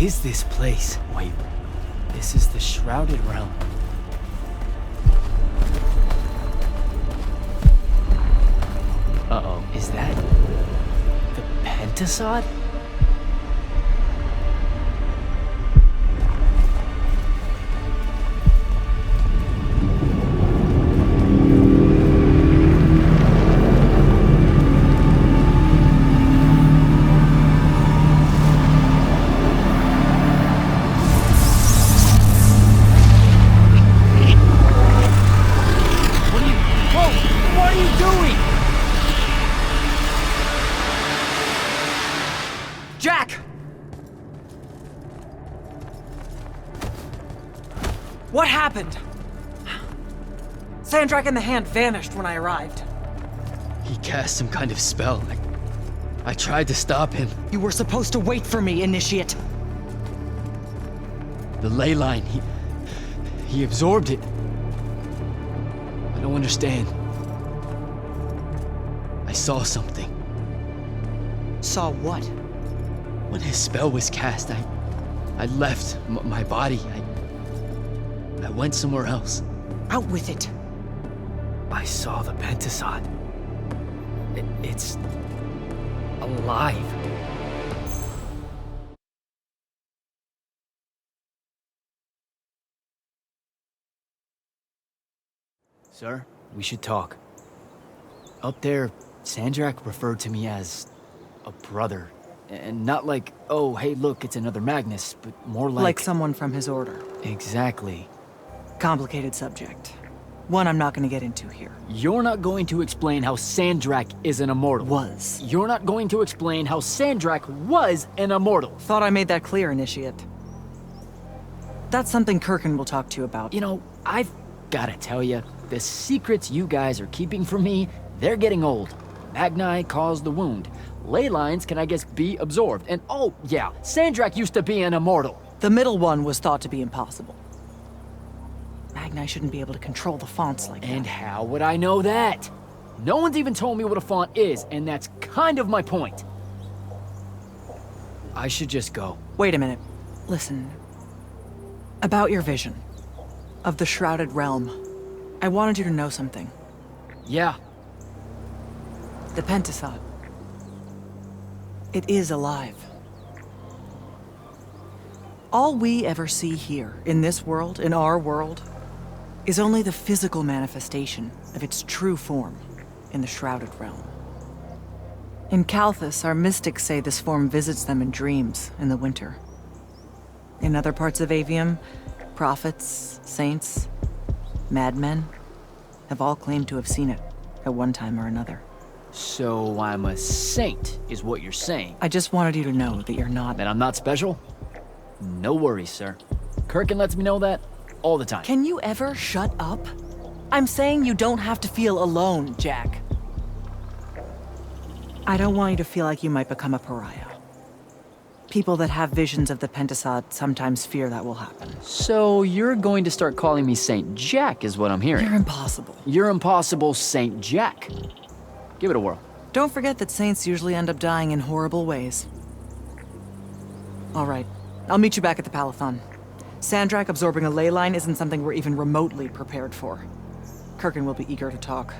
is this place? Wait, this is the Shrouded Realm. Uh-oh, is that the Pentasod? Jack! What happened? Sandrak and the Hand vanished when I arrived. He cast some kind of spell. I tried to stop him. You were supposed to wait for me, Initiate. The ley line, he absorbed it. I don't understand. I saw something. Saw what? When his spell was cast, I left my body. I went somewhere else. Out with it. I saw the Pentasod. It's alive. Sir, we should talk. Up there, Sandrak referred to me as a brother. And not like, oh, hey, look, it's another Magnus, but more like... Like someone from his order. Exactly. Complicated subject. One I'm not going to get into here. You're not going to explain how Sandrak is an immortal. Was. You're not going to explain how Sandrak was an immortal. Thought I made that clear, Initiate. That's something Kirkin will talk to you about. You know, I've gotta tell you, the secrets you guys are keeping from me, they're getting old. Magni caused the wound. Ley lines can, I guess, be absorbed. And oh, yeah, Sandrak used to be an immortal. The middle one was thought to be impossible. Magni shouldn't be able to control the fonts like that. And how would I know that? No one's even told me what a font is, and that's kind of my point. I should just go. Wait a minute. Listen. About your vision of the Shrouded Realm, I wanted you to know something. Yeah. The Pentasod. It is alive. All we ever see here, in this world, in our world, is only the physical manifestation of its true form in the Shrouded Realm. In Kalthus, our mystics say this form visits them in dreams in the winter. In other parts of Aveum, prophets, saints, madmen have all claimed to have seen it at one time or another. So I'm a saint, is what you're saying. I just wanted you to know that you're not. That I'm not special? No worries, sir. Kirkin lets me know that all the time. Can you ever shut up? I'm saying you don't have to feel alone, Jack. I don't want you to feel like you might become a pariah. People that have visions of the Pentasod sometimes fear that will happen. So you're going to start calling me Saint Jack, is what I'm hearing. You're impossible. You're impossible, Saint Jack. Give it a whirl. Don't forget that saints usually end up dying in horrible ways. All right, I'll meet you back at the Palathon. Sandrak absorbing a ley line isn't something we're even remotely prepared for. Kirkin will be eager to talk.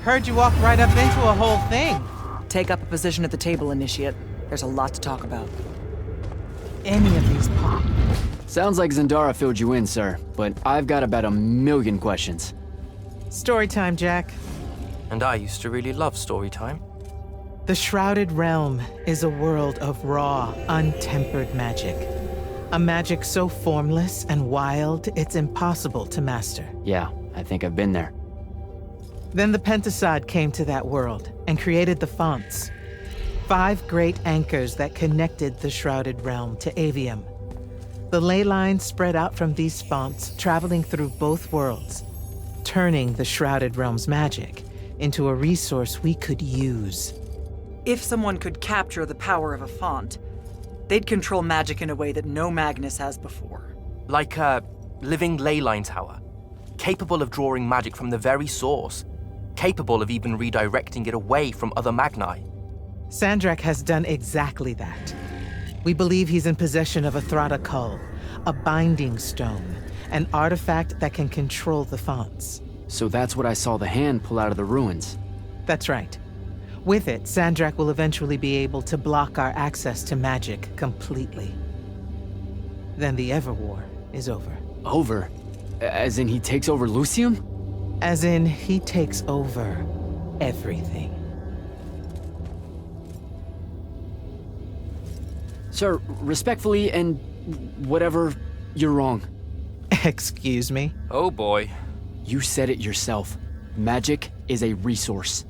Heard you walked right up into a whole thing. Take up a position at the table, Initiate. There's a lot to talk about. Any of these pop. Sounds like Zendara filled you in, sir, but I've got about 1,000,000 questions. Story time, Jack. And I used to really love story time. The Shrouded Realm is a world of raw, untempered magic. A magic so formless and wild, it's impossible to master. Yeah, I think I've been there. Then the Pentasod came to that world and created the fonts. 5 great anchors that connected the Shrouded Realm to Aveum. The ley lines spread out from these fonts, traveling through both worlds, turning the Shrouded Realm's magic into a resource we could use. If someone could capture the power of a font, they'd control magic in a way that no Magnus has before. Like a living leyline tower, capable of drawing magic from the very source, capable of even redirecting it away from other Magni. Sandrak has done exactly that. We believe he's in possession of a Thrada Cull, a binding stone, an artifact that can control the fonts. So that's what I saw the hand pull out of the ruins. That's right. With it, Sandrak will eventually be able to block our access to magic completely. Then the Everwar is over. Over? As in he takes over Lucium? As in, he takes over everything. Sir, respectfully and whatever, you're wrong. Excuse me? Oh boy. You said it yourself. Magic is a resource.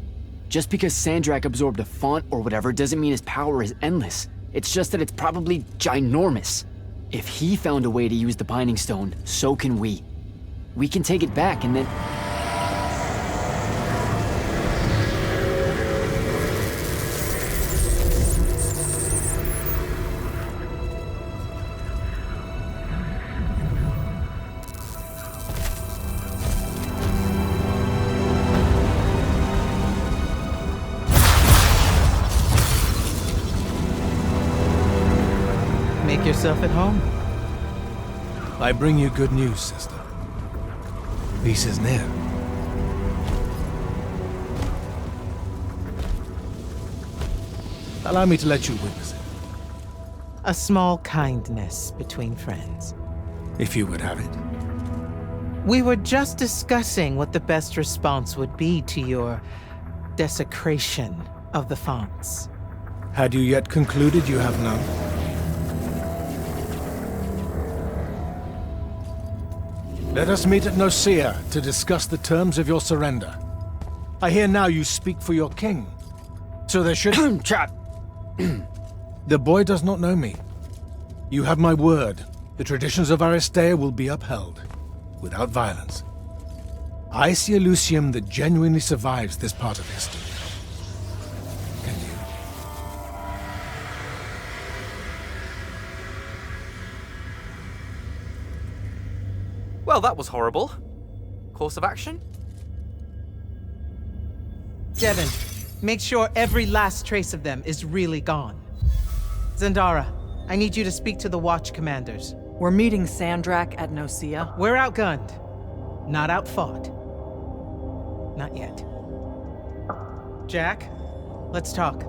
Just because Sandrak absorbed a font or whatever doesn't mean his power is endless. It's just that it's probably ginormous. If he found a way to use the Binding Stone, so can we. We can take it back and then... Make yourself at home. I bring you good news, sister. Peace is near. Allow me to let you witness it, A small kindness between friends. if you would have it. We were just discussing what the best response would be to your desecration of the fonts. Had you yet concluded you have none? Let us meet at Nicaea to discuss the terms of your surrender. I hear now you speak for your king. So there should... Trap! The boy does not know me. You have my word. The traditions of Aristea will be upheld, without violence. I see a Lucium that genuinely survives this part of history. Can you? Well, that was horrible. Course of action? Devin, make sure every last trace of them is really gone. Zendara, I need you to speak to the Watch commanders. We're meeting Sandrak at Nicaea. We're outgunned, not outfought. Not yet. Jack, let's talk.